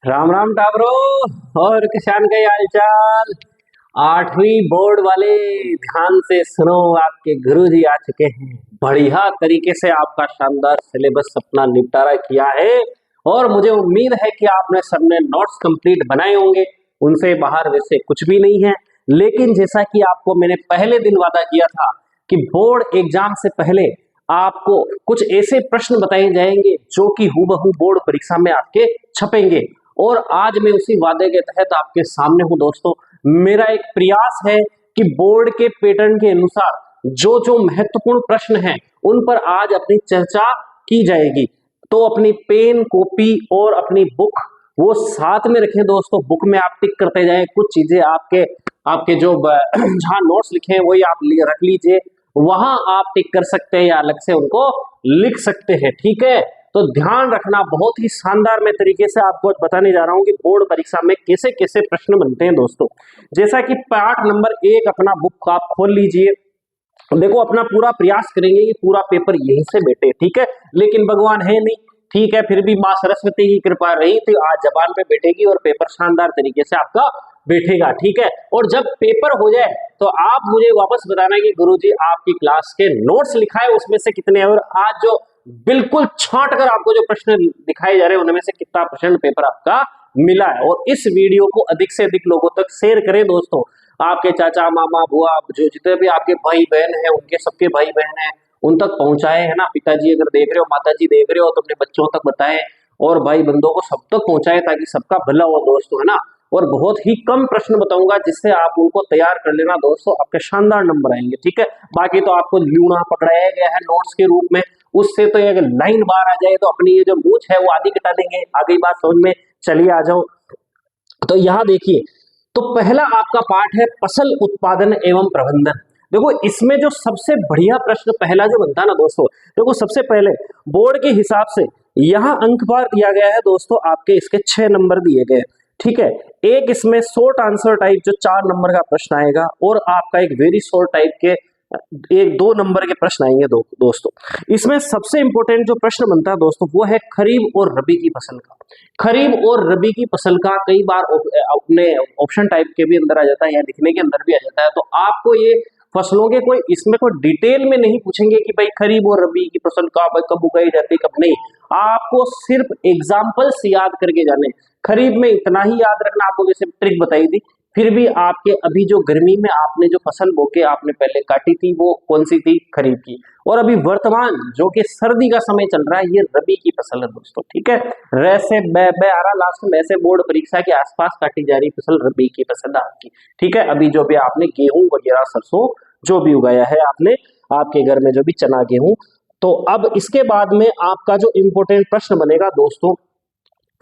राम राम टाबरो। और किसान का हाल चाल। आठवीं बोर्ड वाले ध्यान से सुनो, आपके गुरुजी आ चुके हैं। बढ़िया तरीके से आपका शानदार सिलेबस अपना निपटारा किया है और मुझे उम्मीद है कि आपने सबने नोट्स कंप्लीट बनाए होंगे। उनसे बाहर वैसे कुछ भी नहीं है, लेकिन जैसा कि आपको मैंने पहले दिन वादा किया था कि बोर्ड एग्जाम से पहले आपको कुछ ऐसे प्रश्न बताए जाएंगे जो कि हूबहू बोर्ड परीक्षा में आपके छपेंगे। और आज मैं उसी वादे के तहत आपके सामने हूं दोस्तों। मेरा एक प्रयास है कि बोर्ड के पैटर्न के अनुसार जो जो महत्वपूर्ण प्रश्न हैं उन पर आज अपनी चर्चा की जाएगी। तो अपनी पेन कॉपी और अपनी बुक वो साथ में रखें दोस्तों। बुक में आप टिक करते जाएं, कुछ चीजें आपके आपके जो जहां नोट्स लिखे हैं वही आप रख लीजिए। वहां आप टिक कर सकते हैं या अलग से उनको लिख सकते हैं, ठीक है। तो ध्यान रखना, बहुत ही शानदार मैं तरीके से आपको बताने जा रहा हूं कि बोर्ड परीक्षा में कैसे कैसे प्रश्न बनते हैं दोस्तों। जैसा कि पार्ट नंबर 1 अपना बुक आप खोल लीजिए। देखो, अपना पूरा प्रयास करेंगे कि पूरा पेपर यहीं से बैठे, ठीक है। लेकिन भगवान है नहीं, ठीक है, फिर भी माँ सरस्वती की कृपा रही तो आज जबान पे बैठेगी और पेपर शानदार तरीके से आपका बैठेगा, ठीक है। और जब पेपर हो जाए तो आप मुझे वापस बताना कि गुरुजी आपकी क्लास के नोट्स लिखा है उसमें से कितने, और आज जो बिल्कुल छांट कर आपको जो प्रश्न दिखाए जा रहे हैं उनमें से कितना % पेपर आपका मिला है। और इस वीडियो को अधिक से अधिक लोगों तक शेयर करें दोस्तों। आपके चाचा मामा बुआ जो जितने भी आपके भाई बहन हैं उनके सबके भाई बहन हैं उन तक पहुंचाए, है ना। पिताजी अगर देख रहे हो, माताजी देख रहे हो तो अपने बच्चों तक बताएं और भाई बंधुओं को सब तक पहुंचाएं ताकि सबका भला हो दोस्तों, है ना। और बहुत ही कम प्रश्न बताऊंगा जिससे आप उनको तैयार कर लेना दोस्तों, आपके शानदार नंबर आएंगे, ठीक है। बाकी तो आपको ल्यूना पकड़ाया गया है नोट्स के रूप में, उससे तो अगर लाइन बाहर आ जाए तो अपनी ये जो मूछ है वो आधी कटा देंगे। आगे बात समझ में, चलिए आ जाओ। तो यहाँ देखिए, तो पहला आपका पाठ है फसल उत्पादन एवं प्रबंधन। देखो, इसमें जो सबसे बढ़िया प्रश्न पहला जो बनता है ना दोस्तों, देखो सबसे पहले बोर्ड के हिसाब से यहाँ अंक बार दिया गया है दोस्तों, आपके इसके 6 नंबर दिए गए, ठीक है। एक इसमें शॉर्ट आंसर टाइप जो 4 नंबर का प्रश्न आएगा और आपका एक वेरी शॉर्ट टाइप के 1-2 नंबर के प्रश्न आएंगे दोस्तों। इसमें सबसे इंपॉर्टेंट जो प्रश्न बनता है दोस्तों वो है खरीफ और रबी की फसल का। खरीफ और रबी की फसल का कई बार अपने ऑप्शन टाइप के भी अंदर आ जाता है या लिखने के अंदर भी आ जाता है। तो आपको ये फसलों के कोई इसमें कोई डिटेल में नहीं पूछेंगे कि भाई खरीफ और रबी की फसल कब उगाई जाती है कब नहीं। आपको सिर्फ एग्जाम्पल्स याद करके जाने। खरीफ में इतना ही याद रखना, आपको जैसे ट्रिक बताई थी। फिर भी आपके अभी जो गर्मी में आपने जो फसल बोके आपने पहले काटी थी वो कौन सी थी? खरीफ की। और अभी वर्तमान जो कि सर्दी का समय चल रहा है ये रबी की फसल है दोस्तों, ठीक है। रे से बे आ रहा लास्ट में, ऐसे बोर्ड परीक्षा के आसपास काटी जा रही फसल रबी की फसल है आपकी, ठीक है। अभी जो भी आपने गेहूं वगैरह सरसों जो भी उगाया है आपने आपके घर में जो भी चना गेहूं। तो अब इसके बाद में आपका जो इंपोर्टेंट प्रश्न बनेगा दोस्तों,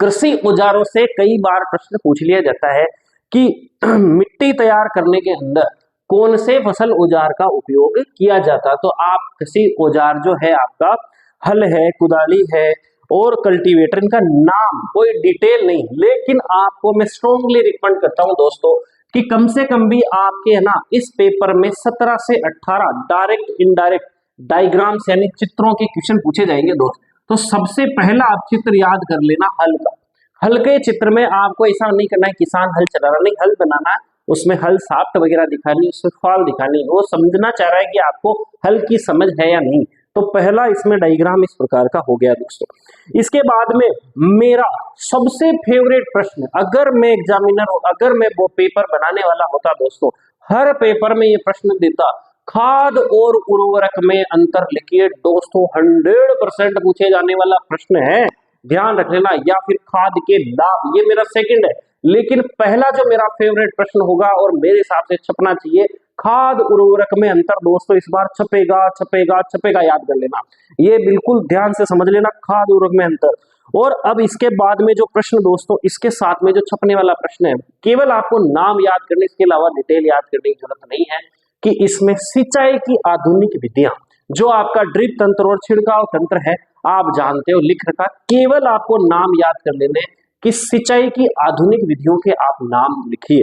कृषि औजारों से कई बार प्रश्न पूछ लिया जाता है कि मिट्टी तैयार करने के अंदर कौन से फसल औजार का उपयोग किया जाता है। तो आप कृषि औजार जो है आपका हल है, कुदाली है और कल्टीवेटर, इनका नाम कोई डिटेल नहीं, लेकिन आपको मैं स्ट्रॉन्गली रिकमेंड करता हूं दोस्तों कि कम से कम भी आपके है ना इस पेपर में 17 से 18 डायरेक्ट इनडायरेक्ट डायग्राम्स यानी चित्रों के क्वेश्चन पूछे जाएंगे दोस्त। तो सबसे पहला आप चित्र याद कर लेना हल का। हल के चित्र में आपको ऐसा नहीं करना है किसान हल चला रहा, नहीं, हल बनाना है, उसमें हल साफ्ट वगैरह दिखानी, उसमें फाल दिखानी, वो समझना चाह रहा है कि आपको हल की समझ है या नहीं। तो पहला इसमें डायग्राम इस प्रकार का हो गया दोस्तों। इसके बाद में मेरा सबसे फेवरेट प्रश्न, अगर मैं एग्जामिनर अगर मैं वो पेपर बनाने वाला होता दोस्तों, हर पेपर में ये प्रश्न देता, खाद और उर्वरक में अंतर लिखिए दोस्तों। 100% पूछे जाने वाला प्रश्न है, ध्यान रख लेना। या फिर खाद के लाभ, ये मेरा सेकंड है, लेकिन पहला जो मेरा फेवरेट प्रश्न होगा और मेरे हिसाब से छपना चाहिए, खाद उर्वरक में अंतर दोस्तों। इस बार छपेगा छपेगा छपेगा, याद कर लेना, ये बिल्कुल ध्यान से समझ लेना, खाद उर्वरक में अंतर। और अब इसके बाद में जो प्रश्न दोस्तों इसके साथ में जो छपने वाला प्रश्न है, केवल आपको नाम याद करने, इसके अलावा डिटेल याद करने की जरूरत नहीं है कि इसमें सिंचाई की आधुनिक विधियां, जो आपका ड्रिप तंत्र और छिड़काव तंत्र है आप जानते हो, लिख रखा, केवल आपको नाम याद कर लेने कि सिंचाई की आधुनिक विधियों के आप नाम लिखिए।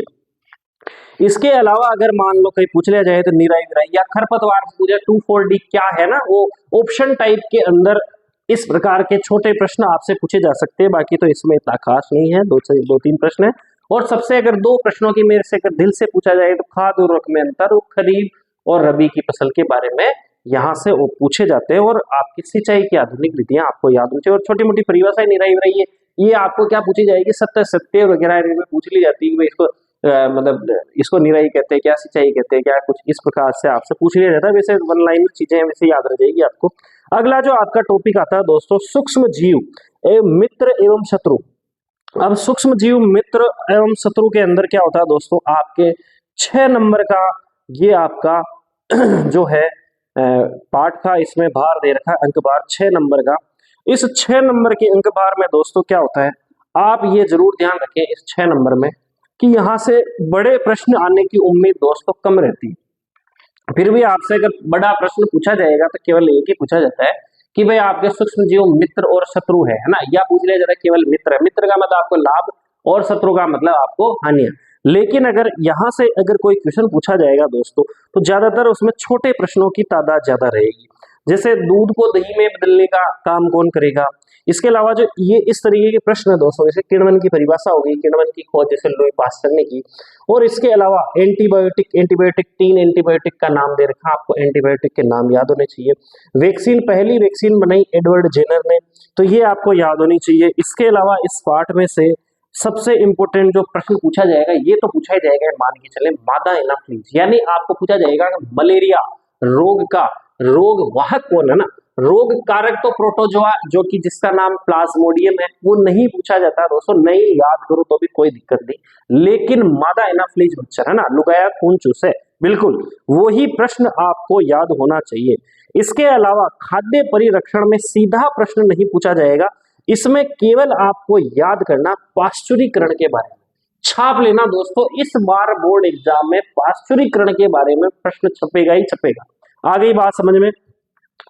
इसके अलावा अगर मान लो कहीं पूछ लिया जाए तो निराई विराई या खरपतवार पूजा 2,4-D क्या है ना, वो ऑप्शन टाइप के अंदर इस प्रकार के छोटे प्रश्न आपसे पूछे जा सकते हैं, बाकी तो इसमें इतना खास नहीं है, दो तीन प्रश्न है। और सबसे अगर दो प्रश्नों की मेरे से अगर दिल से पूछा जाए तो खाद उर्वरक में अंतर और खरीफ और रबी की फसल के बारे में यहाँ से वो पूछे जाते हैं। और आपकी सिंचाई की आधुनिक विधियां आपको याद होनी चाहिए। और छोटी मोटी परिभाषाएं निराई रही है, ये आपको क्या पूछी जाएगी, सत्य सत्य वगैरह में पूछ ली जाती है, इसको मतलब इसको निराई कहते हैं क्या, सिंचाई कहते हैं क्या, कुछ इस प्रकार से आपसे पूछ लिया जाता है। वैसे वन लाइन चीजें वैसे याद रह जाएगी आपको। अगला जो आपका टॉपिक आता है दोस्तों, सूक्ष्म जीव मित्र एवं शत्रु। अब सूक्ष्म जीव मित्र एवं शत्रु के अंदर क्या होता है दोस्तों, आपके 6 नंबर का ये आपका जो है पाठ का इसमें भार दे रखा है, अंक भार 6 नंबर का। इस 6 नंबर के अंक भार में दोस्तों क्या होता है, आप ये जरूर ध्यान रखें इस 6 नंबर में कि यहाँ से बड़े प्रश्न आने की उम्मीद दोस्तों कम रहती है। फिर भी आपसे अगर बड़ा प्रश्न पूछा जाएगा तो केवल एक ही पूछा जाता है कि भाई आपके सूक्ष्म जीव मित्र और शत्रु है ना, या पूछ लिया जाता है केवल मित्र है। मित्र का मतलब आपको लाभ और शत्रु का मतलब आपको हानि। लेकिन अगर यहाँ से अगर कोई क्वेश्चन पूछा जाएगा दोस्तों तो ज्यादातर उसमें छोटे प्रश्नों की तादाद ज्यादा रहेगी। जैसे दूध को दही में बदलने का काम कौन करेगा। इसके अलावा जो ये इस तरीके के प्रश्न है दोस्तों, जैसे किण्वन की परिभाषा हो गई, किण्वन की खोज जैसे लुई पास्चर ने की। और इसके अलावा एंटीबायोटिक 3 एंटीबायोटिक का नाम दे रखा, आपको एंटीबायोटिक के नाम याद होने चाहिए। वैक्सीन, पहली वैक्सीन बनाई एडवर्ड जेनर ने, तो ये आपको याद होनी चाहिए। इसके अलावा इस पाठ में से सबसे इंपॉर्टेंट जो प्रश्न पूछा जाएगा, ये तो पूछा ही जाएगा, मान के चले मादा एनाफिलीज, यानी आपको पूछा जाएगा मलेरिया रोग का रोग वाहक कौन है ना, रोग कारक तो प्रोटोजोआ जो कि जिसका नाम प्लाज्मोडियम है, वो नहीं पूछा जाता दोस्तों, नहीं याद करो तो भी कोई दिक्कत नहीं। लेकिन मादा एनाफिलीज मच्छर है ना, लुगाया खून चूसे, बिल्कुल वही प्रश्न आपको याद होना चाहिए। इसके अलावा खाद्य परिरक्षण में सीधा प्रश्न नहीं पूछा जाएगा, इसमें केवल आपको याद करना पाश्चुरीकरण के बारे में, छाप लेना दोस्तों। इस बार बोर्ड एग्जाम में पाश्चुरीकरण के बारे में प्रश्न छपेगा ही छपेगा। आ गई बात समझ में।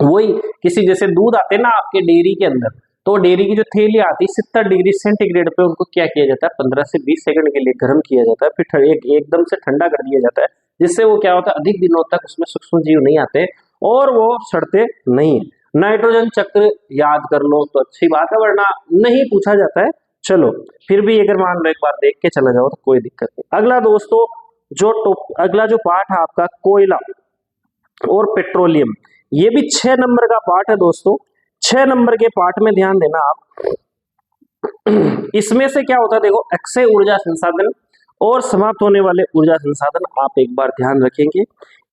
वही किसी जैसे दूध आते ना आपके डेयरी के अंदर, तो डेयरी की जो थैली आती है 70 डिग्री सेंटीग्रेड पे उनको क्या किया जाता है, 15 से 20 सेकंड के लिए गर्म किया जाता है, फिर एकदम से ठंडा कर दिया जाता है, जिससे वो क्या होता है अधिक दिनों तक उसमें सूक्ष्म जीव नहीं आते और वो सड़ते नहीं। नाइट्रोजन चक्र याद कर लो तो अच्छी बात है, वरना नहीं पूछा जाता है। चलो फिर भी अगर मान लो एक बार देख के चला जाओ तो कोई दिक्कत नहीं। अगला दोस्तों अगला जो पाठ है आपका कोयला और पेट्रोलियम, ये भी 6 नंबर का पाठ है दोस्तों। 6 नंबर के पाठ में ध्यान देना आप, इसमें से क्या होता है देखो, अक्षय ऊर्जा संसाधन और समाप्त होने वाले ऊर्जा संसाधन आप एक बार ध्यान रखेंगे।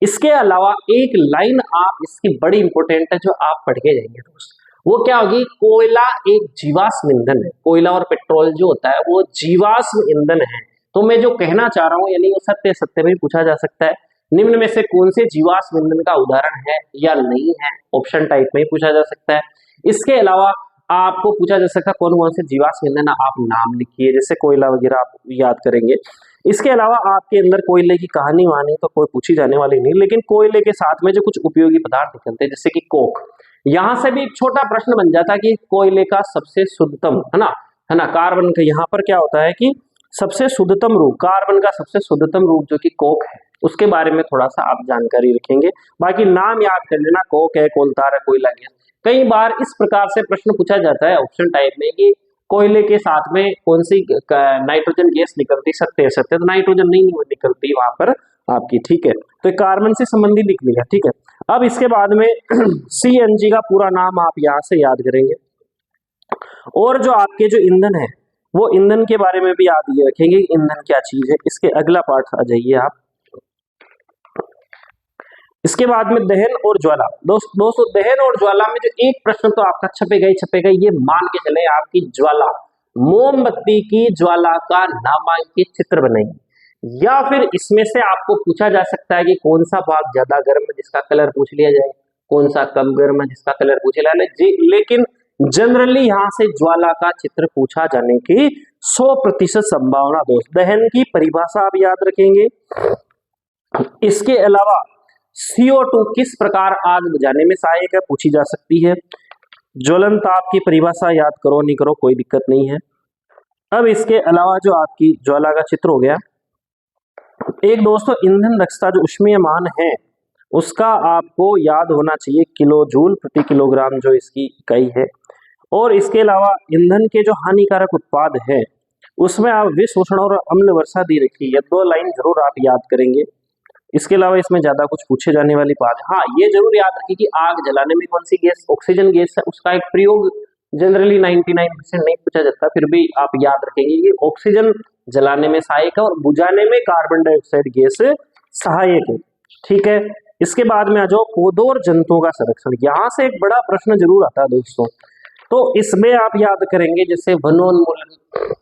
इसके अलावा एक लाइन आप इसकी बड़ी इंपॉर्टेंट है जो आप पढ़ के जाएंगे दोस्त, वो क्या होगी, कोयला एक जीवाश्म ईंधन है। कोयला और पेट्रोल जो होता है वो जीवाश्म ईंधन है। तो मैं जो कहना चाह रहा हूं यानी वो सत्य में पूछा जा सकता है, निम्न में से कौन से जीवाश्म ईंधन का उदाहरण है या नहीं है, ऑप्शन टाइप में ही पूछा जा सकता है। इसके अलावा आपको पूछा जा सकता है कौन कौन से जीवाश्म ईंधन, आप नाम लिखिए, जैसे कोयला वगैरह आप याद करेंगे। इसके अलावा आपके अंदर कोयले की कहानी वानी तो कोई पूछी जाने वाली नहीं, लेकिन कोयले के साथ में जो कुछ उपयोगी पदार्थ निकलते हैं जैसे कि कोक, यहाँ से भी एक छोटा प्रश्न बन जाता है कि कोयले का सबसे शुद्धतम है ना कार्बन का, यहाँ पर क्या होता है कि सबसे शुद्धतम रूप, कार्बन का सबसे शुद्धतम रूप जो कि कोक है, उसके बारे में थोड़ा सा आप जानकारी रखेंगे। बाकी नाम याद कर लेना, कोक है, कोलतार है, कोयला गैस। कई बार इस प्रकार से प्रश्न पूछा जाता है ऑप्शन टाइप में कि कोयले के साथ में कौन सी नाइट्रोजन गैस निकलती, सत्य तो नाइट्रोजन नहीं निकलती वहां पर आपकी, ठीक है, तो कार्बन से संबंधित निकलेगा, ठीक है। अब इसके बाद में CNG का पूरा नाम आप यहाँ से याद करेंगे, और जो आपके जो ईंधन है वो ईंधन के बारे में भी याद ये रखेंगे, ईंधन क्या चीज है। इसके अगला पार्ट आ जाइए आप। इसके बाद में दहन और ज्वाला। दोस्तों दहन और ज्वाला में जो एक प्रश्न तो आपका छपेगा ही छपेगा, ये मान के चले आपकी ज्वाला, मोमबत्ती की ज्वाला का नामांकित चित्र बनाएंगे, या फिर इसमें से आपको पूछा जा सकता है कि कौन सा भाग ज्यादा गर्म है जिसका कलर पूछ लिया जाए, कौन सा कम गर्म है जिसका कलर पूछ लिया जाए। लेकिन जनरली यहाँ से ज्वाला का चित्र पूछा जाने की 100% संभावना दोस्त। दहन की परिभाषा आप याद रखेंगे। इसके अलावा CO2 किस प्रकार आग बुझाने में सहायक है, पूछी जा सकती है। ज्वलन ताप की परिभाषा याद करो नहीं करो कोई दिक्कत नहीं है। अब इसके अलावा जो आपकी ज्वाला का चित्र हो गया, एक दोस्तों ईंधन दक्षता जो ऊष्मीयमान है उसका आपको याद होना चाहिए किलो जूल प्रति किलोग्राम जो इसकी इकाई है। और इसके अलावा ईंधन के जो हानिकारक उत्पाद है उसमें आप विष उष्ण और अम्ल वर्षा दी रखी है, 2 लाइन जरूर आप याद करेंगे। इसके अलावा इसमें ज्यादा कुछ पूछे जाने वाली बात है, हाँ ये जरूर याद रखिए कि आग जलाने में कौन सी गैस, ऑक्सीजन गैस है, उसका एक प्रयोग जनरली 99% नहीं पूछा जाता, फिर भी आप याद रखेंगे कि ऑक्सीजन जलाने में सहायक है और बुझाने में कार्बन डाइऑक्साइड गैस सहायक है। ठीक है, इसके बाद में आ जाओ पौधों और जंतुओं का संरक्षण। यहाँ से एक बड़ा प्रश्न जरूर आता है दोस्तों, तो इसमें आप याद करेंगे जैसे वनोन्मूलन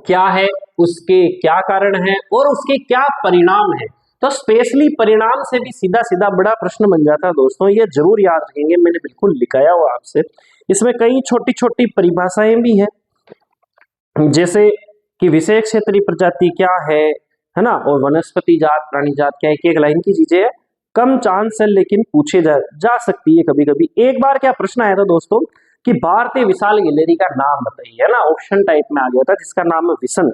क्या है, उसके क्या कारण है और उसके क्या परिणाम है। तो स्पेशली परिणाम से भी सीधा सीधा बड़ा प्रश्न बन जाता है दोस्तों, ये जरूर याद रखेंगे, मैंने बिल्कुल लिखाया हुआ आपसे। इसमें कई छोटी छोटी परिभाषाएं भी है, जैसे कि विशेष क्षेत्रीय प्रजाति क्या है ना, और वनस्पति जात प्राणी जात क्या, एक एक लाइन की चीजें है, कम चांस है लेकिन पूछे जा सकती है कभी कभी। एक बार क्या प्रश्न आया था दोस्तों कि भारतीय विशाल गिलहरी का नाम बताइए, है ना, ऑप्शन टाइप में आ गया था जिसका नाम है विसन,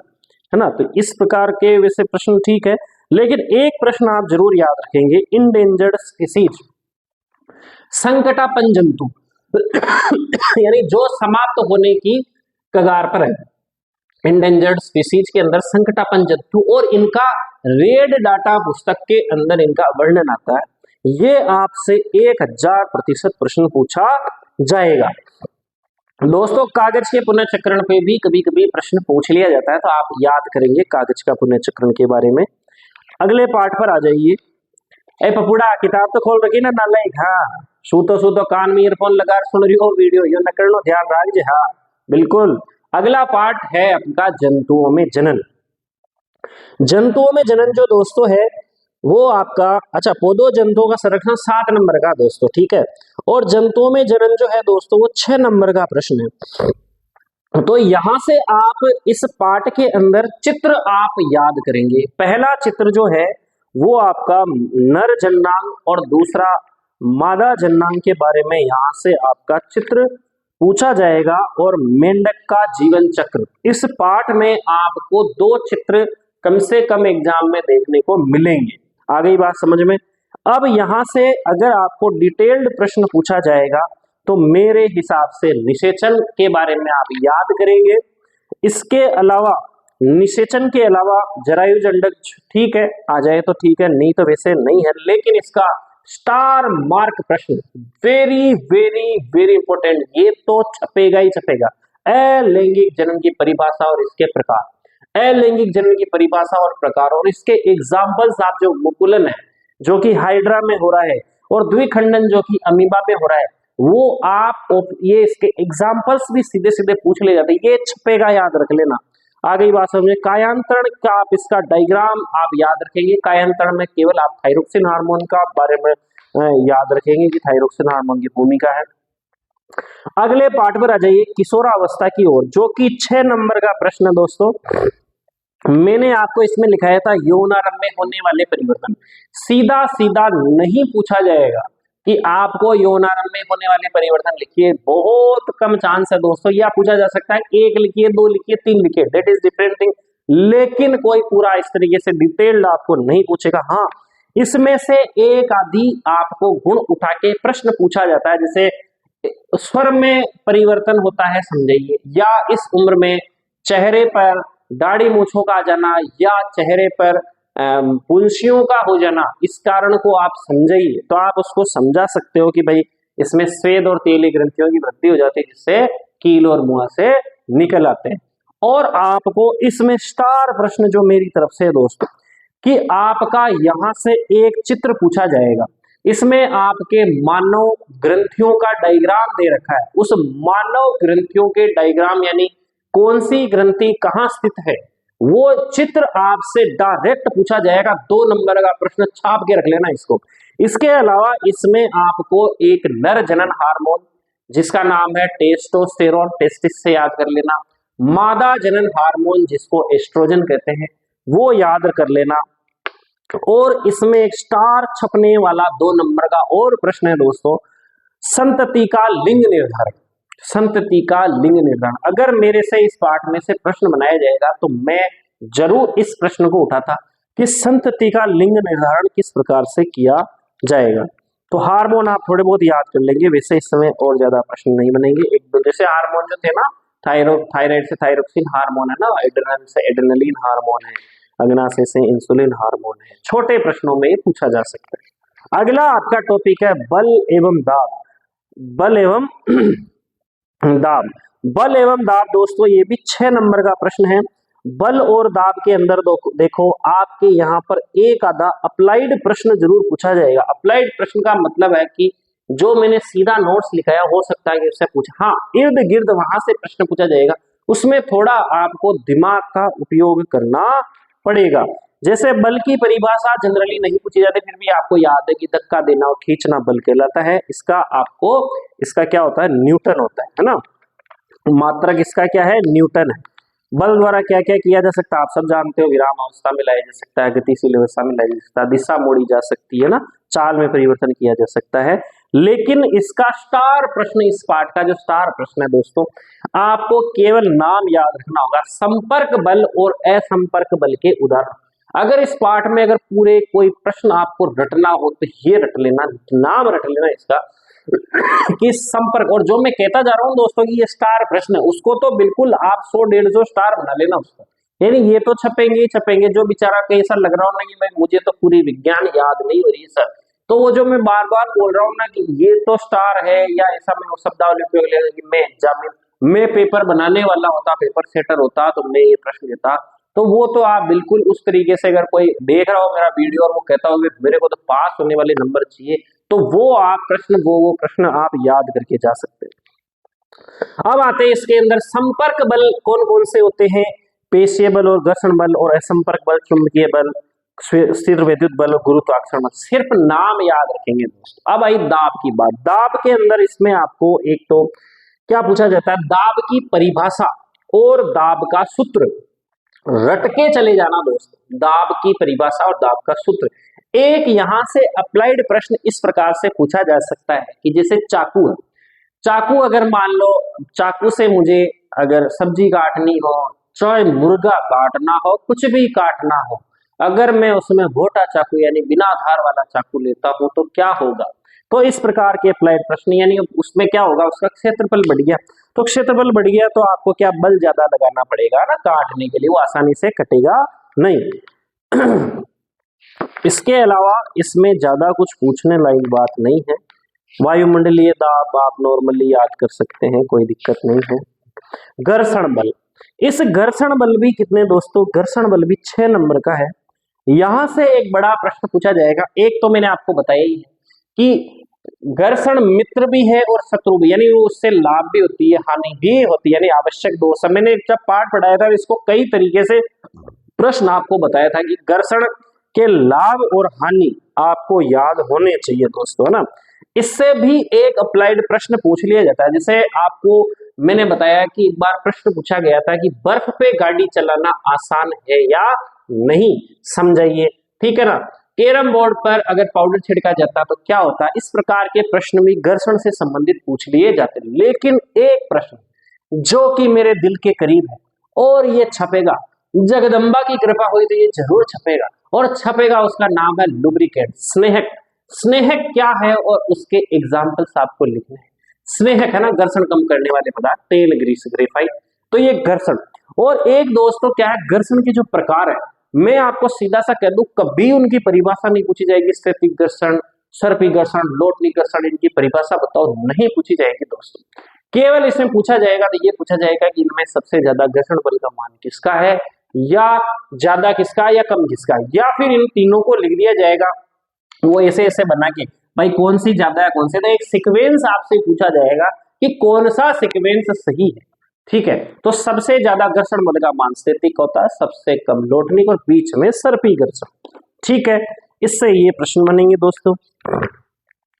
है ना। तो इस प्रकार के वैसे प्रश्न ठीक है, लेकिन एक प्रश्न आप जरूर याद रखेंगे, इंडेंजर्ड स्पीसीज, संकटापन्न जंतु यानी जो समाप्त होने की कगार पर है, इंडेंजर्ड स्पीसीज के अंदर संकटापन्न जंतु, और इनका रेड डाटा पुस्तक के अंदर इनका वर्णन आता है। ये आपसे 1000% प्रश्न पूछा जाएगा दोस्तों। कागज के पुनर्चक्रण पे भी कभी कभी प्रश्न पूछ लिया जाता है, तो आप याद करेंगे कागज का पुनर्चक्रण के बारे में। अगले पाठ पर आ जाइए। ए पपुड़ा किताब तो खोल रखी ना नालायक, हाँ सूतो कान में ईयरफोन लगा सुन रही हो वीडियो, ये न कर लो, ध्यान रखिए। हाँ बिल्कुल, अगला पाठ है आपका जंतुओं में जनन। जंतुओं में जनन जो दोस्तों है वो आपका, अच्छा पौधों जंतुओं का संरक्षण 7 नंबर का दोस्तों, ठीक है, और जंतुओं में जनन जो है दोस्तों वो 6 नंबर का प्रश्न है। तो यहां से आप इस पाठ के अंदर चित्र आप याद करेंगे। पहला चित्र जो है वो आपका नर जन्नांग और दूसरा मादा जन्नांग के बारे में यहाँ से आपका चित्र पूछा जाएगा, और मेंढक का जीवन चक्र। इस पाठ में आपको 2 चित्र कम से कम एग्जाम में देखने को मिलेंगे। आ गई बात समझ में। अब यहां से अगर आपको डिटेल्ड प्रश्न पूछा जाएगा तो मेरे हिसाब से निषेचन के बारे में आप याद करेंगे। इसके अलावा निषेचन के अलावा जरायुज अंडक ठीक है, आ जाए तो ठीक है, नहीं तो वैसे नहीं है, लेकिन इसका स्टार मार्क प्रश्न वेरी वेरी वेरी इंपॉर्टेंट, ये तो छपेगा ही छपेगा। अलैंगिक जनन की परिभाषा और इसके प्रकार, अलैंगिक जनन की परिभाषा और प्रकार, और इसके एग्जाम्पल्स आप, जो मुकुलन है जो कि हाइड्रा में हो रहा है और द्विखंडन जो कि अमीबा में हो रहा है, वो आप ये इसके एग्जाम्पल्स भी सीधे सीधे पूछ ले जाते हैं, ये छपेगा, याद रख लेना। आ गई बात समझे। कायांतरण का आप इसका डायग्राम आप याद रखेंगे। कायांतरण में केवल आप थायरोक्सिन हार्मोन का बारे में याद रखेंगे कि थायरोक्सिन हार्मोन की भूमिका है। अगले पार्ट पर आ जाइए, किशोरावस्था की ओर, जो कि 6 नंबर का प्रश्न है दोस्तों। मैंने आपको इसमें लिखाया था यौनारंभ में होने वाले परिवर्तन। सीधा सीधा नहीं पूछा जाएगा कि आपको यौनारंभ में होने वाले परिवर्तन लिखिए, बहुत कम चांस है दोस्तों। या पूछा जा सकता है 1 लिखिए, 2 लिखिए, 3 लिखिए, दैट इज डिफरेंट थिंग, लेकिन कोई पूरा इस तरीके से डिटेल्ड आपको नहीं पूछेगा। हाँ, इसमें से एक आदि आपको गुण उठा के प्रश्न पूछा जाता है, जैसे स्वर में परिवर्तन होता है समझाइए, या इस उम्र में चेहरे पर दाढ़ी मूछों का आ जाना, या चेहरे पर पुंसियों का हो जाना, इस कारण को आप समझाइए। तो आप उसको समझा सकते हो कि भाई इसमें स्वेद और तेली ग्रंथियों की वृद्धि हो जाती है, जिससे कील और मुंह से निकल आते हैं। और आपको इसमें स्टार प्रश्न जो मेरी तरफ से दोस्तों कि आपका यहां से एक चित्र पूछा जाएगा, इसमें आपके मानव ग्रंथियों का डायग्राम दे रखा है। उस मानव ग्रंथियों के डायग्राम यानी कौन सी ग्रंथि कहां स्थित है, वो चित्र आपसे डायरेक्ट पूछा जाएगा। 2 नंबर का प्रश्न, छाप के रख लेना इसको। इसके अलावा इसमें आपको एक नर जनन हार्मोन जिसका नाम है टेस्टोस्टेरोन, टेस्टिस से याद कर लेना। मादा जनन हार्मोन जिसको एस्ट्रोजन कहते हैं, वो याद कर लेना। और इसमें एक स्टार छपने वाला 2 नंबर का और प्रश्न है दोस्तों, संतति का लिंग निर्धारण। संतति का लिंग निर्धारण, अगर मेरे से इस पाठ में से प्रश्न बनाया जाएगा तो मैं जरूर इस प्रश्न को उठाता कि संतति का लिंग निर्धारण किस प्रकार से किया जाएगा। तो हार्मोन आप थोड़े बहुत याद कर लेंगे, वैसे इस समय और ज्यादा प्रश्न नहीं बनेंगे। एक दो जैसे हार्मोन जो थे ना, थायराइड से थायरोक्सिन हार्मोन है ना, एड्रेनल से एड्रेनलिन हार्मोन है, अग्नाशय से इंसुलिन हार्मोन है। छोटे प्रश्नों में ये पूछा जा सकता है। अगला आपका टॉपिक है बल एवं दाब। बल एवं दाब। बल एवं दाब दोस्तों ये भी 6 नंबर का प्रश्न है। बल और दाब के अंदर देखो आपके यहाँ पर एक आधा अप्लाइड प्रश्न जरूर पूछा जाएगा। अप्लाइड प्रश्न का मतलब है कि जो मैंने सीधा नोट्स लिखाया हो सकता है कि उससे पूछा, हाँ इर्द गिर्द वहां से प्रश्न पूछा जाएगा, उसमें थोड़ा आपको दिमाग का उपयोग करना पड़ेगा। जैसे बल की परिभाषा जनरली नहीं पूछी जाती, फिर भी आपको याद है कि धक्का देना और खींचना बल कहलाता है। इसका क्या होता है, न्यूटन होता है ना। मात्रक इसका क्या है, न्यूटन है। बल द्वारा क्या क्या किया जा सकता है आप सब जानते हो, विराम अवस्था में लाया जा सकता है, गतिशील अवस्था में लाया जा सकता है, दिशा मोड़ी जा सकती है ना, चाल में परिवर्तन किया जा सकता है। लेकिन इसका स्टार प्रश्न, इस पाठ का जो स्टार प्रश्न है दोस्तों, आपको केवल नाम याद रखना होगा, संपर्क बल और असंपर्क बल के उदाहरण। अगर इस पाठ में अगर पूरे कोई प्रश्न आपको रटना हो तो ये रट लेना, नाम रट लेना इसका कि संपर्क। और जो मैं कहता जा रहा हूं दोस्तों कि ये स्टार प्रश्न है, उसको तो बिल्कुल आप 100-150 स्टार बना लेना उसको, यानी ये तो छपेंगे ही छपेंगे। जो बेचारा कैसा लग रहा हो ना कि भाई मुझे तो पूरी विज्ञान याद नहीं हो रही सर, तो वो जो मैं बार बार बोल रहा हूँ ना कि ये तो स्टार है, या ऐसा मैं शब्दावली उपयोग लेगा कि मैं पेपर बनाने वाला होता, पेपर सेटर होता, तो मैं ये प्रश्न देता, तो वो तो आप बिल्कुल उस तरीके से, अगर कोई देख रहा हो मेरा वीडियो और वो कहता हो मेरे को तो पास होने वाले नंबर चाहिए, तो वो आप प्रश्न वो प्रश्न आप याद करके जा सकते हैं। अब आते हैं इसके अंदर संपर्क बल कौन कौन से होते हैं, पेशीय बल और घर्षण बल और असंपर्क बल, चुंबकीय बल, स्थिर विद्युत बल, गुरुत्वाकर्षण बल। सिर्फ नाम याद रखेंगे दोस्तों। अब आई दाब की बात। दाब के अंदर इसमें आपको एक तो क्या पूछा जाता है, दाब की परिभाषा और दाब का सूत्र रट के चले जाना दोस्तों। दाब की परिभाषा और दाब का सूत्र। एक यहां से अप्लाइड प्रश्न इस प्रकार से पूछा जा सकता है कि जैसे चाकू है, चाकू अगर मान लो चाकू से मुझे अगर सब्जी काटनी हो, चाहे मुर्गा काटना हो, कुछ भी काटना हो, अगर मैं उसमें मोटा चाकू यानी बिना धार वाला चाकू लेता हूं तो क्या होगा। तो इस प्रकार के अप्लाइड प्रश्न, यानी उसमें क्या होगा, उसका क्षेत्रफल बढ़ गया, तो क्षेत्रफल बढ़ गया तो आपको क्या बल ज्यादा लगाना पड़ेगा ना काटने के लिए, वो आसानी से कटेगा नहीं। इसके अलावा इसमें ज्यादा कुछ पूछने लायक बात नहीं है। वायुमंडलीय दाब आप नॉर्मली याद कर सकते हैं, कोई दिक्कत नहीं है। घर्षण बल, इस घर्षण बल भी कितने दोस्तों, घर्षण बल भी 6 नंबर का है। यहां से एक बड़ा प्रश्न पूछा जाएगा। एक तो मैंने आपको बताया ही है कि घर्षण मित्र भी है और शत्रु भी, यानी वो उससे लाभ भी होती है हानि भी होती है, यानी आवश्यक दोष। मैंने जब पाठ पढ़ाया था इसको कई तरीके से प्रश्न आपको बताया था कि घर्षण के लाभ और हानि आपको याद होने चाहिए दोस्तों, है ना। इससे भी एक अप्लाइड प्रश्न पूछ लिया जाता है। जैसे आपको मैंने बताया कि एक बार प्रश्न पूछा गया था कि बर्फ पे गाड़ी चलाना आसान है या नहीं, समझाइए, ठीक है ना। कैरम बोर्ड पर अगर पाउडर छिड़का जाता तो क्या होता, इस प्रकार के प्रश्न भी घर्षण से संबंधित पूछ लिए जाते। लेकिन एक प्रश्न जो कि मेरे दिल के करीब है और ये छपेगा, जगदम्बा की कृपा हुई तो ये जरूर छपेगा और छपेगा, उसका नाम है लुब्रिकेंट, स्नेहक। स्नेहक क्या है और उसके एग्जाम्पल्स आपको लिखने हैं। स्नेहक है ना, घर्षण कम करने वाले पदार्थ, तेल, ग्रीस, ग्रेफाइट, तो ये घर्षण। और एक दोस्तों क्या है, घर्षण के जो प्रकार है, मैं आपको सीधा सा कह दूं कभी उनकी परिभाषा नहीं पूछी जाएगी। स्थैतिक घर्षण, सर्पी घर्षण, लोटनी घर्षण, इनकी परिभाषा बताओ, नहीं पूछी जाएगी दोस्तों। केवल इसमें पूछा जाएगा तो ये पूछा जाएगा कि इनमें सबसे ज्यादा घर्षण बल का मान किसका है, या ज्यादा किसका या कम किसका, या फिर इन तीनों को लिख दिया जाएगा वो ऐसे ऐसे बना के भाई कौन सी ज्यादा है कौन से, तो एक सीक्वेंस आपसे पूछा जाएगा कि कौन सा सीक्वेंस सही है, ठीक है। तो सबसे ज्यादा घर्षण बल का मान स्थैतिक होता है, सबसे कम लोटनिक और बीच में सर्पी घर्षण, ठीक है। इससे ये प्रश्न बनेंगे दोस्तों।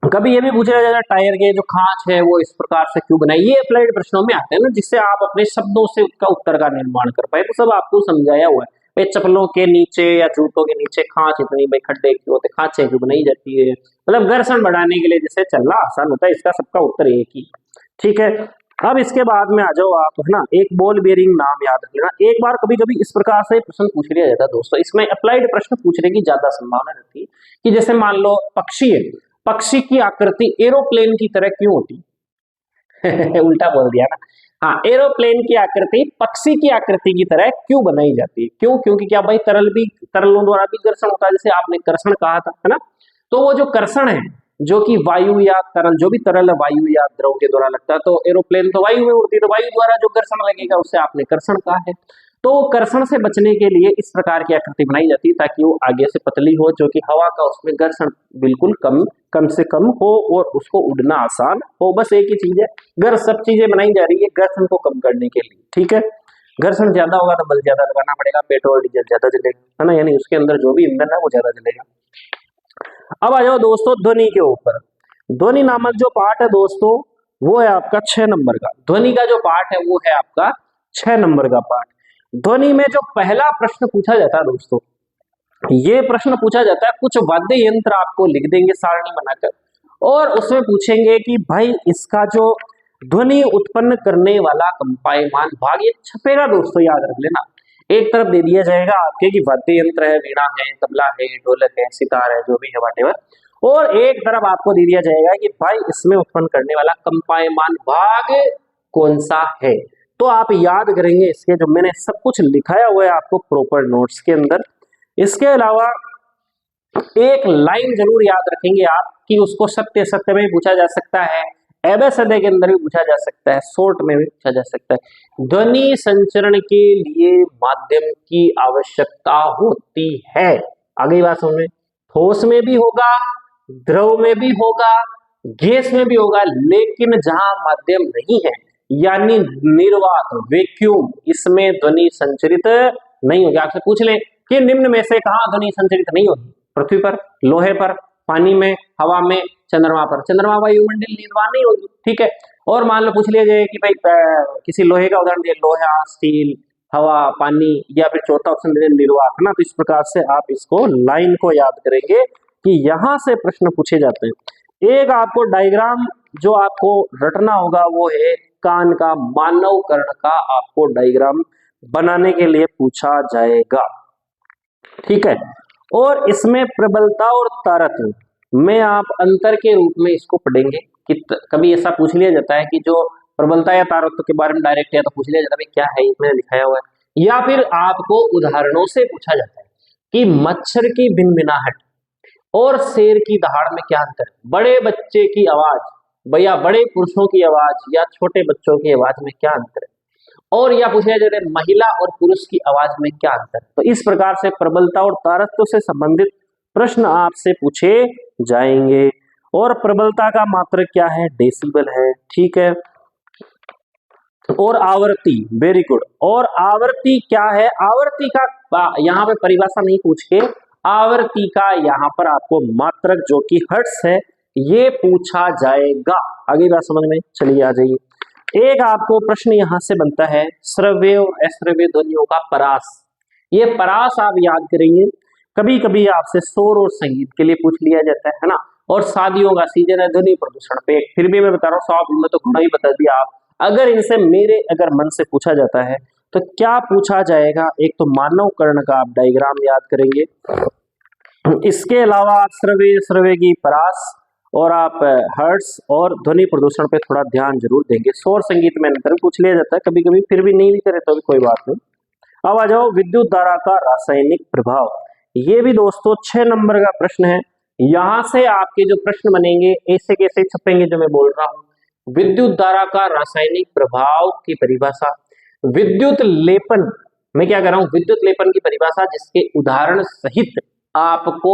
कभी ये भी पूछा जाएगा टायर के जो खांच है वो इस प्रकार से क्यों बनाई, ये अप्लाइड प्रश्नों में आते हैं ना, जिससे आप अपने शब्दों से उसका उत्तर का निर्माण कर पाए। तो सब आपको समझाया हुआ है भाई, चप्पलों के नीचे या जूतों के नीचे खांच इतनी, भाई खड्डे क्यों होते, खांचे क्यों बनाई जाती है, मतलब घर्षण बढ़ाने के लिए, जिससे चलना आसान होता है। इसका सबका उत्तर एक ही, ठीक है। अब इसके बाद में आ जाओ आप, है ना, एक बॉल बेयरिंग नाम याद रख लेना। एक बार कभी कभी इस प्रकार से प्रश्न पूछ लिया जाता है दोस्तों, इसमें अप्लाइड प्रश्न पूछने की ज्यादा संभावना रहती है कि जैसे मान लो पक्षी है, पक्षी की आकृति एरोप्लेन की तरह क्यों होती उल्टा बोल दिया ना। हाँ, एरोप्लेन की आकृति पक्षी की आकृति की तरह क्यों बनाई जाती है? क्यों? क्योंकि क्या भाई तरलों द्वारा भी घर्षण होता है, जैसे आपने कर्षण कहा था, है ना। तो वो जो कर्षण है, जो कि वायु या तरल, जो भी तरल वायु या द्रव के द्वारा लगता है, तो एरोप्लेन तो वायु में उड़ती है, तो वायु द्वारा जो घर्षण लगेगा उससे आपने कर्षण कहा है। तो कर्षण से बचने के लिए इस प्रकार की आकृति बनाई जाती है ताकि वो आगे से पतली हो, जो कि हवा का उसमें घर्षण बिल्कुल कम से कम हो और उसको उड़ना आसान हो। बस एक ही चीज है, घर सब चीजें बनाई जा रही है घर्षण को कम करने के लिए, ठीक है। घर्षण ज्यादा होगा तो बल ज्यादा लगाना पड़ेगा, पेट्रोल डीजल ज्यादा जलेगा, है ना, यानी उसके अंदर जो भी ईंधन है वो ज्यादा जलेगा। अब आ जाओ दोस्तों ध्वनि के ऊपर। ध्वनि नामक जो पार्ट है दोस्तों, वो है आपका 6 नंबर का। ध्वनि का जो पार्ट है वो है आपका 6 नंबर का पार्ट। ध्वनि में जो पहला प्रश्न पूछा जाता है दोस्तों, ये प्रश्न पूछा जाता है, कुछ वाद्य यंत्र आपको लिख देंगे सारणी बनाकर, और उसमें पूछेंगे कि भाई इसका जो ध्वनि उत्पन्न करने वाला कंपायमान भाग, ये छपेगा दोस्तों, याद रख लेना। एक तरफ दे दिया जाएगा आपके कि वाद्य यंत्र है, वीणा है, तबला है, ढोलक है, सितार है, जो भी है व्हाटएवर, और एक तरफ आपको दे दिया जाएगा कि भाई इसमें उत्पन्न करने वाला कंपायमान भाग कौन सा है। तो आप याद करेंगे इसके, जो मैंने सब कुछ लिखाया हुआ है आपको प्रॉपर नोट्स के अंदर। इसके अलावा एक लाइन जरूर याद रखेंगे आप कि उसको सत्य सत्य में पूछा जा सकता है, एबे के अंदर भी पूछा जा सकता है, शॉर्ट में भी पूछा जा सकता है। ध्वनि संचरण के लिए माध्यम की आवश्यकता होती है। आगे बात समझ में, ठोस में भी होगा, द्रव में भी होगा, गैस में भी होगा, लेकिन जहां माध्यम नहीं है यानी निर्वात वैक्यूम, इसमें ध्वनि संचरित नहीं होगी। आपसे पूछ ले कि निम्न में से कहां ध्वनि संचरित नहीं होगी? पृथ्वी पर, लोहे पर, पानी में, हवा में, चंद्रमा पर। चंद्रमा वायुमंडल निर्वात नहीं होगी, ठीक है। और मान लो पूछ लिया जाए कि भाई किसी लोहे का उदाहरण दिया, लोहा, स्टील, हवा, पानी, या फिर चौथा ऑप्शन दे निर्वात, है ना। तो इस प्रकार से आप इसको लाइन को याद करेंगे कि यहां से प्रश्न पूछे जाते हैं। एक आपको डायग्राम जो आपको रटना होगा वो है कान का, मानव कर्ण का आपको डायग्राम बनाने के लिए पूछा जाएगा, ठीक है। और इसमें प्रबलता और तारत्व में आप अंतर के रूप में इसको पढ़ेंगे कि कभी ऐसा पूछ लिया जाता है कि जो प्रबलता या तारत्व के बारे में डायरेक्ट या तो पूछ लिया जाता है क्या है इसमें लिखाया हुआ है, या फिर आपको उदाहरणों से पूछा जाता है कि मच्छर की भिनभिनाहट और शेर की दहाड़ में क्या अंतर है, बड़े बच्चे की आवाज भैया, बड़े पुरुषों की आवाज या छोटे बच्चों की आवाज में क्या अंतर है, और या पूछा जाए महिला और पुरुष की आवाज में क्या अंतर है। तो इस प्रकार से प्रबलता और तारत्व से संबंधित प्रश्न आपसे पूछे जाएंगे। और प्रबलता का मात्रक क्या है? डेसिबल है, ठीक है। और आवृत्ति, वेरी गुड। और आवृत्ति क्या है? आवृत्ति का यहाँ पे परिभाषा नहीं पूछ के आवृत्ति का यहाँ पर आपको मात्रक जो कि हर्ट्ज है ये पूछा जाएगा। आगे बात समझ में, चलिए आ जाइए। एक आपको प्रश्न यहां से बनता है श्रव्य और अश्रव्य ध्वनियों का परास। ये परास आप याद करेंगे, कभी कभी आपसे शोर और संगीत के लिए पूछ लिया जाता है ना। और शादियों का सीजन है, ध्वनि प्रदूषण पे, फिर भी मैं बता रहा हूँ, 100 में तो घुना ही बता दिया आप। अगर इनसे मेरे मन से पूछा जाता है तो क्या पूछा जाएगा? एक तो मानव कर्ण का आप डायग्राम याद करेंगे, इसके अलावा श्रव्य की परास, और आप हर्ट्ज और ध्वनि प्रदूषण पे थोड़ा ध्यान जरूर देंगे। शोर संगीत में अंतर पूछ लिया जाता है कभी कभी, फिर भी नहीं भी करे तो भी कोई बात नहीं। अब आ जाओ विद्युत धारा का रासायनिक प्रभाव। ये भी दोस्तों 6 नंबर का प्रश्न है। यहां से आपके जो प्रश्न बनेंगे ऐसे कैसे छपेंगे जो मैं बोल रहा हूँ। विद्युत धारा का रासायनिक प्रभाव की परिभाषा, विद्युत लेपन, मैं क्या कर रहा हूँ, विद्युत लेपन की परिभाषा जिसके उदाहरण सहित आपको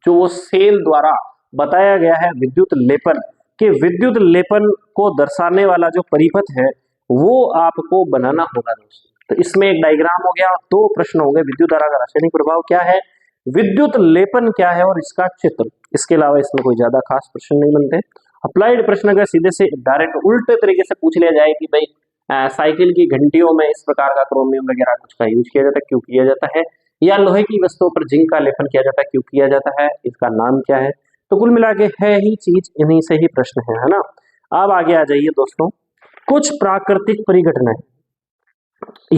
जो सेल द्वारा बताया गया है विद्युत लेपन, कि विद्युत लेपन को दर्शाने वाला जो परिपथ है वो आपको बनाना होगा दोस्तों। तो इसमें एक डायग्राम हो गया, 2 प्रश्न हो गए, विद्युत धारा का रासायनिक प्रभाव क्या है, विद्युत लेपन क्या है, और इसका चित्र। इसके अलावा इसमें कोई ज्यादा खास प्रश्न नहीं बनते। अप्लाइड प्रश्न अगर सीधे से डायरेक्ट उल्टे तरीके से पूछ लिया जाए कि भाई साइकिल की घंटियों में इस प्रकार का क्रोमियम वगैरह कुछ का यूज किया जाता है, क्यों किया जाता है, या लोहे की वस्तुओं पर जिंक का लेपन किया जाता है, क्यों किया जाता है, इसका नाम क्या है, तो कुल मिला के है ही चीज इन्हीं से ही प्रश्न है ना। अब आगे आ जाइए दोस्तों, कुछ प्राकृतिक परिघटनाएं।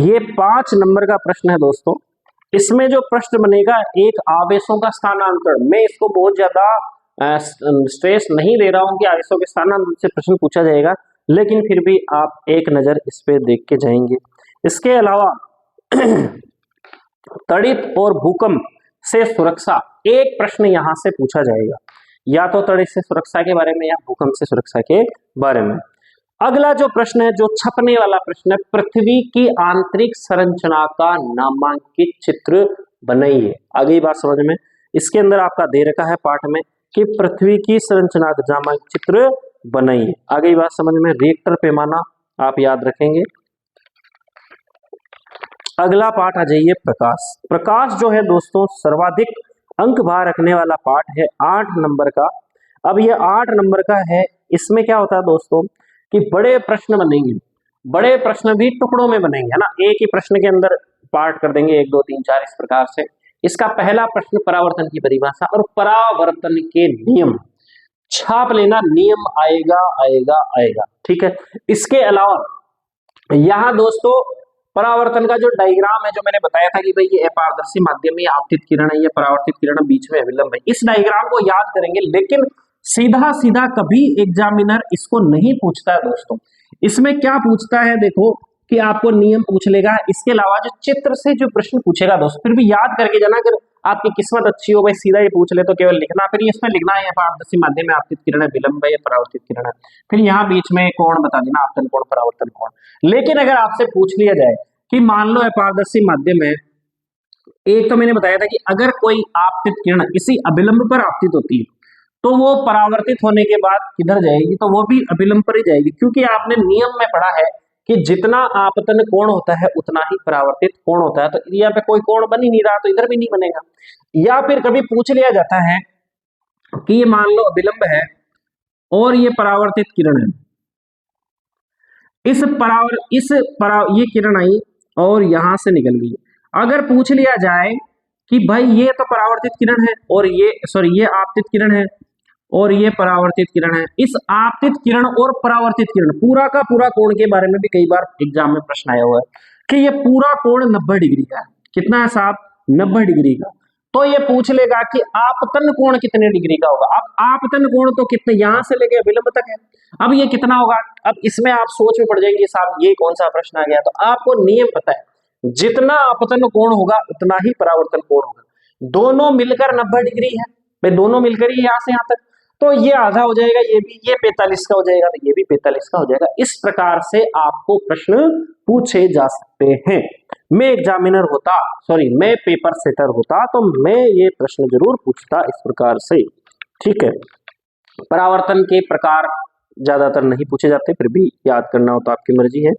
ये 5 नंबर का प्रश्न है दोस्तों। इसमें जो प्रश्न बनेगा एक आवेशों का स्थानांतरण। मैं इसको बहुत ज्यादा स्ट्रेस नहीं दे रहा हूं कि आवेशों के स्थानांतरण से प्रश्न पूछा जाएगा, लेकिन फिर भी आप एक नजर इस पे देख के जाएंगे। इसके अलावा तड़ित और भूकंप से सुरक्षा, एक प्रश्न यहां से पूछा जाएगा, या तो तड़ित से सुरक्षा के बारे में या भूकंप से सुरक्षा के बारे में। अगला जो प्रश्न है, जो छपने वाला प्रश्न है, पृथ्वी की आंतरिक संरचना का नामांकित चित्र बनाइए। आगे बात समझ में, इसके अंदर आपका दे रखा है पाठ में कि पृथ्वी की संरचना का नामांकित चित्र बनाइए। आगे बात समझ में, रिएक्टर पैमाना आप याद रखेंगे। अगला पाठ आ जाइए प्रकाश। प्रकाश जो है दोस्तों सर्वाधिक अंक भार रखने वाला पाठ है, 8 नंबर का। अब ये 8 नंबर का है, इसमें क्या होता है दोस्तों कि बड़े प्रश्न बनेंगे, बड़े प्रश्न भी टुकड़ों में बनेंगे, है ना। एक ही प्रश्न के अंदर पार्ट कर देंगे 1 2 3 4 इस प्रकार से। इसका पहला प्रश्न परावर्तन की परिभाषा और परावर्तन के नियम, छाप लेना, नियम आएगा आएगा आएगा, ठीक है। इसके अलावा यहाँ दोस्तों परावर्तन का जो डायग्राम है, जो मैंने बताया था कि भाई ये अपारदर्शी माध्यम में आपतित किरण है, ये परावर्तित किरण बीच में अविलंब है, इस डायग्राम को याद करेंगे। लेकिन सीधा सीधा कभी एग्जामिनर इसको नहीं पूछता है दोस्तों। इसमें क्या पूछता है देखो कि आपको नियम पूछ लेगा, इसके अलावा जो चित्र से जो प्रश्न पूछेगा दोस्तों, फिर भी याद करके जाना। अगर आपकी किस्मत अच्छी हो भाई सीधा ये पूछ ले तो केवल लिखना, फिर इसमें लिखना है पारदर्शी माध्यम में आपतित किरण है, विलंब है या परावर्तित किरण है, फिर यहाँ बीच में कोण बता देना, आपतन कोण परावर्तन कोण। लेकिन अगर आपसे पूछ लिया जाए कि मान लो अपारदर्शी माध्यम है, एक तो मैंने बताया था कि अगर कोई आपतित किरण किसी अभिलंब पर आपतित होती है तो वो परावर्तित होने के बाद किधर जाएगी, तो वो भी अभिलंब पर ही जाएगी, क्योंकि आपने नियम में पढ़ा है कि जितना आपतन कोण होता है उतना ही परावर्तित कोण होता है। तो यहाँ पे कोई कोण बन ही नहीं रहा तो इधर भी नहीं बनेगा। या फिर कभी पूछ लिया जाता है कि ये मान लो अभिलंब है और ये परावर्तित किरण है, ये किरण आई और यहां से निकल गई। अगर पूछ लिया जाए कि भाई ये तो परावर्तित किरण है और ये आपतित किरण है और ये परावर्तित किरण है, इस आपतित किरण और परावर्तित किरण पूरा का पूरा कोण के बारे में भी कई बार एग्जाम में प्रश्न आया हुआ है कि ये पूरा कोण 90 डिग्री का है। कितना है साहब? 90 डिग्री का। तो ये पूछ लेगा कि आपतन कोण कितने डिग्री का होगा। अब आपतन कोण तो कितने, यहां से लेके विलंब तक है, अब ये कितना होगा। अब इसमें आप सोच में पड़ जाएंगे साहब ये कौन सा प्रश्न आ गया। तो आपको नियम पता है, जितना आपतन कोण होगा उतना ही परावर्तन कोण होगा। दोनों मिलकर 90 डिग्री है भाई, दोनों मिलकर ही यहां से यहां तक, तो ये आधा हो जाएगा, ये भी, ये 45 का हो जाएगा, तो ये भी 45 का हो जाएगा। इस प्रकार से आपको प्रश्न पूछे जा सकते हैं। मैं एग्जामिनर होता, मैं पेपर सेटर होता तो मैं ये प्रश्न जरूर पूछता इस प्रकार से, ठीक है। परावर्तन के प्रकार ज्यादातर नहीं पूछे जाते, फिर भी याद करना हो तो आपकी मर्जी है।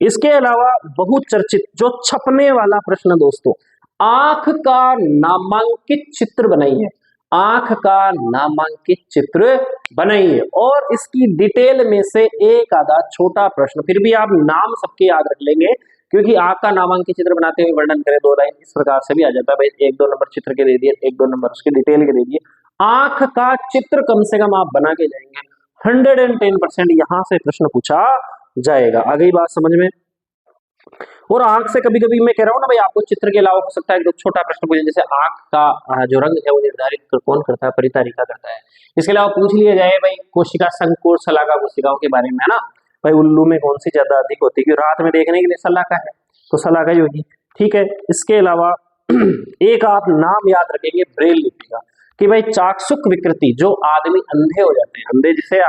इसके अलावा बहुत चर्चित जो छपने वाला प्रश्न दोस्तों, आंख का नामांकित चित्र बनाइए। आंख का नामांकित चित्र बनाइए और इसकी डिटेल में से एक आधा छोटा प्रश्न, फिर भी आप नाम सबके याद रख लेंगे क्योंकि आंख का नामांकित चित्र बनाते हुए वर्णन करें 2 लाइन, इस प्रकार से भी आ जाता है भाई। 1 2 नंबर चित्र के दे दिए, 1 2 नंबर उसके डिटेल के दे दिए। आंख का चित्र कम से कम आप बना के जाएंगे, 110% यहां से प्रश्न पूछा जाएगा। आ गई बात समझ में। और आंख से कभी कभी मैं कह रहा हूँ ना भाई, आपको चित्र के अलावा हो सकता है एक छोटा प्रश्न पूछे, जैसे आंख का जो रंग है वो निर्धारित कौन करता है, परितारिका करता है। इसके अलावा पूछ लिया जाए भाई कोशिका संकुल शलाका कोशिकाओं के बारे में, है ना भाई, उल्लू में कौन सी ज्यादा अधिक होती है, रात में देखने के लिए शलाका है तो शलाका ही होगी, ठीक है। इसके अलावा एक आप नाम याद रखेंगे ब्रेल लिपि का, कि भाई चाक्षुक विकृति, जो आदमी अंधे हो जाते हैं, अंधे जिसे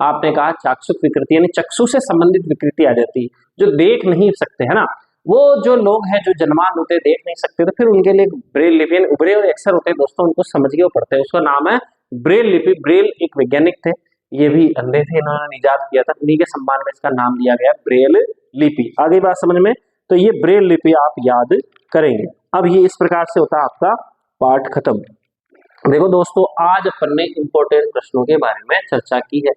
आपने कहा चाक्षुक विकृति यानी चक्षु से संबंधित विकृति आ जाती है, जो देख नहीं सकते, है ना, वो जो लोग हैं जो जन्मान होते देख नहीं सकते, तो फिर उनके लिए ब्रेल लिपि यानी उभरे हुए अक्षर होते हैं दोस्तों, उनको समझ के वो पढ़ते हैं, उसका नाम है ब्रेल लिपि। ब्रेल एक वैज्ञानिक थे, ये भी अंधे थे, इन्होंने इजाद किया था, उन्हीं के सम्मान में इसका नाम दिया गया ब्रेल लिपि। आगे बात समझ में, तो ये ब्रेल लिपि आप याद करेंगे। अब ये इस प्रकार से होता है आपका पाठ खत्म। देखो दोस्तों, आज अपन ने इंपॉर्टेंट प्रश्नों के बारे में चर्चा की है,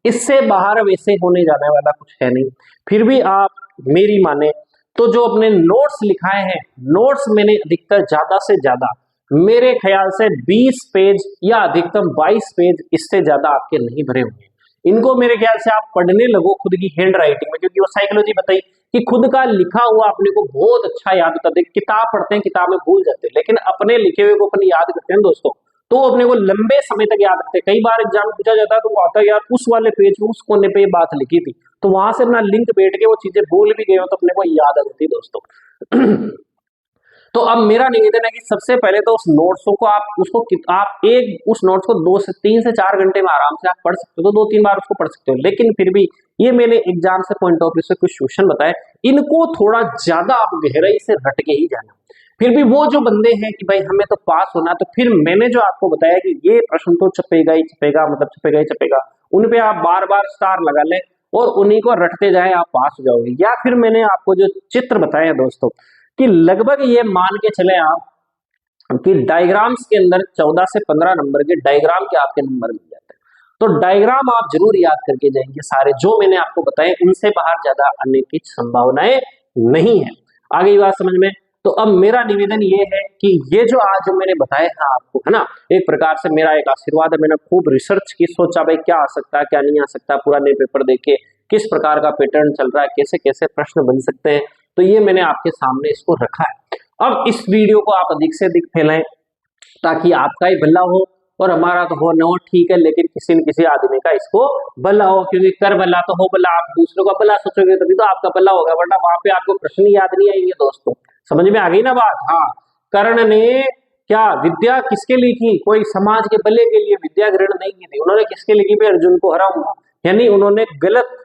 इससे बाहर वैसे होने जाने वाला कुछ है नहीं। फिर भी आप मेरी माने तो जो अपने नोट्स लिखाए हैं, नोट्स मैंने अधिकतर ज्यादा से ज्यादा मेरे ख्याल से 20 पेज या अधिकतम 22 पेज, इससे ज्यादा आपके नहीं भरे होंगे। इनको मेरे ख्याल से आप पढ़ने लगो खुद की हैंड राइटिंग में, क्योंकि वो साइकोलॉजी बताई कि खुद का लिखा हुआ अपने को बहुत अच्छा याद होता है। किताब पढ़ते हैं, किताब में भूल जाते हैं, लेकिन अपने लिखे हुए को अपने याद करते हैं दोस्तों, तो अपने को लंबे समय तक याद रखते हैं। कई बार एग्जाम पूछा जाता है तो वो आता है यार उस वाले पेज में उस कोने पे ये बात लिखी थी, तो वहां से अपना लिंक बैठ के वो चीजें भूल भी गए हो तो अपने को याद आ जाती है दोस्तों। तो अब मेरा निवेदन है कि सबसे पहले तो उस नोट्स को आप एक उस नोट्स को 3 से 4 घंटे में आराम से आप पढ़ सकते हो, तो 2-3 बार उसको पढ़ सकते हो। लेकिन फिर भी ये मैंने एग्जाम से पॉइंट ऑफ व्यू से कुछ क्वेश्चन बताए, इनको थोड़ा ज्यादा आप गहराई से रट के ही जाना। फिर भी वो जो बंदे हैं कि भाई हमें तो पास होना, तो फिर मैंने जो आपको बताया कि ये प्रश्न तो छपेगा ही छपेगा, मतलब छपेगा ही छपेगा, उन पे आप बार बार स्टार लगा लें और उन्हीं को रटते जाए, आप पास हो जाओगे। या फिर मैंने आपको जो चित्र बताए हैं दोस्तों कि लगभग ये मान के चले आप कि डायग्राम्स के अंदर 14 से 15 नंबर के डायग्राम के आपके नंबर मिल जाते हैं, तो डायग्राम आप जरूर याद करके जाएंगे सारे जो मैंने आपको बताए, उनसे बाहर ज्यादा आने की संभावनाएं नहीं है। आगे बात समझ में। तो अब मेरा निवेदन ये है कि ये जो आज जो मैंने बताया था आपको, है ना, एक प्रकार से मेरा एक आशीर्वाद है। मैंने खूब रिसर्च की, सोचा भाई क्या आ सकता है क्या नहीं आ सकता, पुराने पेपर देखे किस प्रकार का पैटर्न चल रहा है, कैसे कैसे प्रश्न बन सकते हैं, तो ये मैंने आपके सामने इसको रखा है। अब इस वीडियो को आप अधिक से अधिक फैलाएं ताकि आपका ही भला हो और हमारा तो हो न हो ठीक है, लेकिन किसी न किसी आदमी का इसको भला हो, क्योंकि कर भला तो हो भला। आप दूसरों का भला सोचोगे तभी तो आपका भला होगा, वरना वहां पे आपको प्रश्न याद नहीं आएंगे दोस्तों। समझ में आ गई ना बात। हाँ, कर्ण ने क्या विद्या किसके लिए की? कोई समाज के भले के लिए विद्या ग्रहण नहीं की थी, उन्होंने किसके लिए की? अर्जुन को हराऊंगा, यानी उन्होंने गलत,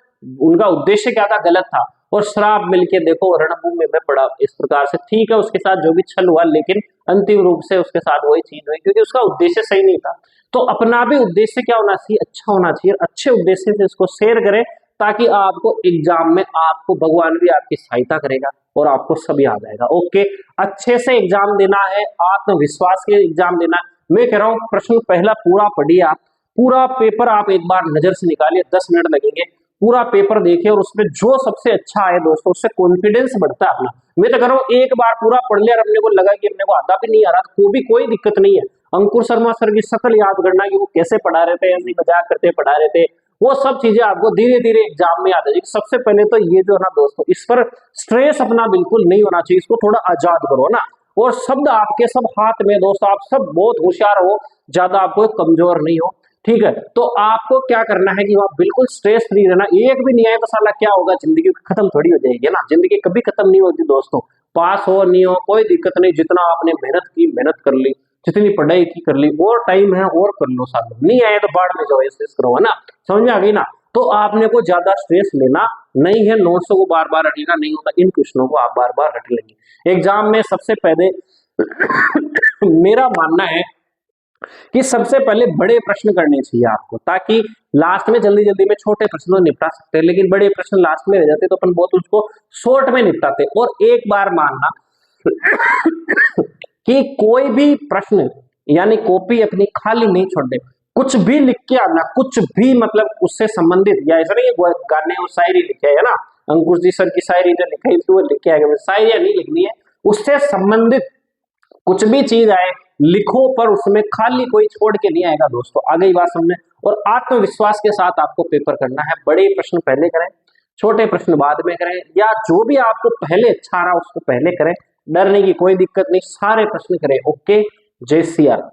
उनका उद्देश्य क्या था? गलत था। और श्राप मिलके देखो रणभूमि में पड़ा इस प्रकार से। ठीक है उसके साथ जो भी छल हुआ, लेकिन अंतिम रूप से उसके साथ वही चीज हुई क्योंकि उसका उद्देश्य सही नहीं था। तो अपना भी उद्देश्य क्या होना चाहिए? अच्छा होना चाहिए। अच्छे उद्देश्य से इसको शेयर करें ताकि आपको एग्जाम में आपको भगवान भी आपकी सहायता करेगा और आपको सब याद आएगा। ओके, अच्छे से एग्जाम देना है, आत्मविश्वास के एग्जाम देना है। मैं कह रहा हूं प्रश्न पहला पूरा पढ़िए, आप पूरा पेपर आप एक बार नजर से निकालिए, 10 मिनट लगेंगे। पूरा पेपर देखिए और उसमें जो सबसे अच्छा आए दोस्तों, उससे कॉन्फिडेंस बढ़ता है अपना। मैं तो कह रहा हूँ एक बार पूरा पढ़ लिया और अपने को लगा कि अपने को आता भी नहीं आ रहा, तो भी कोई दिक्कत नहीं है। अंकुर शर्मा सर की शक्ल याद करना कि वो कैसे पढ़ा रहे थे, ऐसे मजाक करते पढ़ा रहे थे, वो सब चीजें आपको धीरे धीरे एग्जाम में याद आ जाएगी। सबसे पहले तो ये जो है ना दोस्तों, इस पर स्ट्रेस अपना बिल्कुल नहीं होना चाहिए, इसको थोड़ा आजाद करो ना। और शब्द आपके सब हाथ में दोस्तों, आप सब बहुत होशियार हो, ज्यादा आपको कमजोर नहीं हो, ठीक है। तो आपको क्या करना है कि वहां बिल्कुल स्ट्रेस फ्री रहना। एक भी नहीं आए तो साला क्या होगा, जिंदगी खत्म थोड़ी हो जाएगी ना, जिंदगी कभी खत्म नहीं होती दोस्तों। पास हो नहीं हो कोई दिक्कत नहीं, जितना आपने मेहनत की मेहनत कर ली, जितनी पढ़ाई की कर ली, और टाइम है और कर लो, साल नहीं आए तो बाढ़ में जाओ, ऐसे करो, है ना। समझ में आ गई ना। तो आपने को ज्यादा स्ट्रेस लेना नहीं है, नोट्सों को बार बार रटना नहीं होता, इन क्वेश्चनों को आप बार बार रट लेंगे एग्जाम में। सबसे पहले मेरा मानना है कि सबसे पहले बड़े प्रश्न करने चाहिए आपको, ताकि लास्ट में जल्दी जल्दी में छोटे प्रश्नों निपटा सकते हैं, लेकिन बड़े प्रश्न लास्ट में रह जाते तो अपन बहुत उसको शॉर्ट में निपटाते। और एक बार मानना कि कोई भी प्रश्न यानी कॉपी अपनी खाली नहीं छोड़ने, कुछ भी लिख के आना, कुछ भी मतलब उससे संबंधित, या ऐसा नहीं गाने और शायरी लिखे है ना, अंकुश जी सर की शायरी जो लिखाई थी वो लिख के आएगा, शायरी नहीं लिखनी है, उससे संबंधित कुछ भी चीज आए लिखो, पर उसमें खाली कोई छोड़ के नहीं आएगा दोस्तों। आ गई बात समझने। और आत्मविश्वास के साथ आपको पेपर करना है। बड़े प्रश्न पहले करें, छोटे प्रश्न बाद में करें, या जो भी आपको पहले अच्छा रहा उसको पहले करें, डरने की कोई दिक्कत नहीं, सारे प्रश्न करें। ओके, जय सिया राम।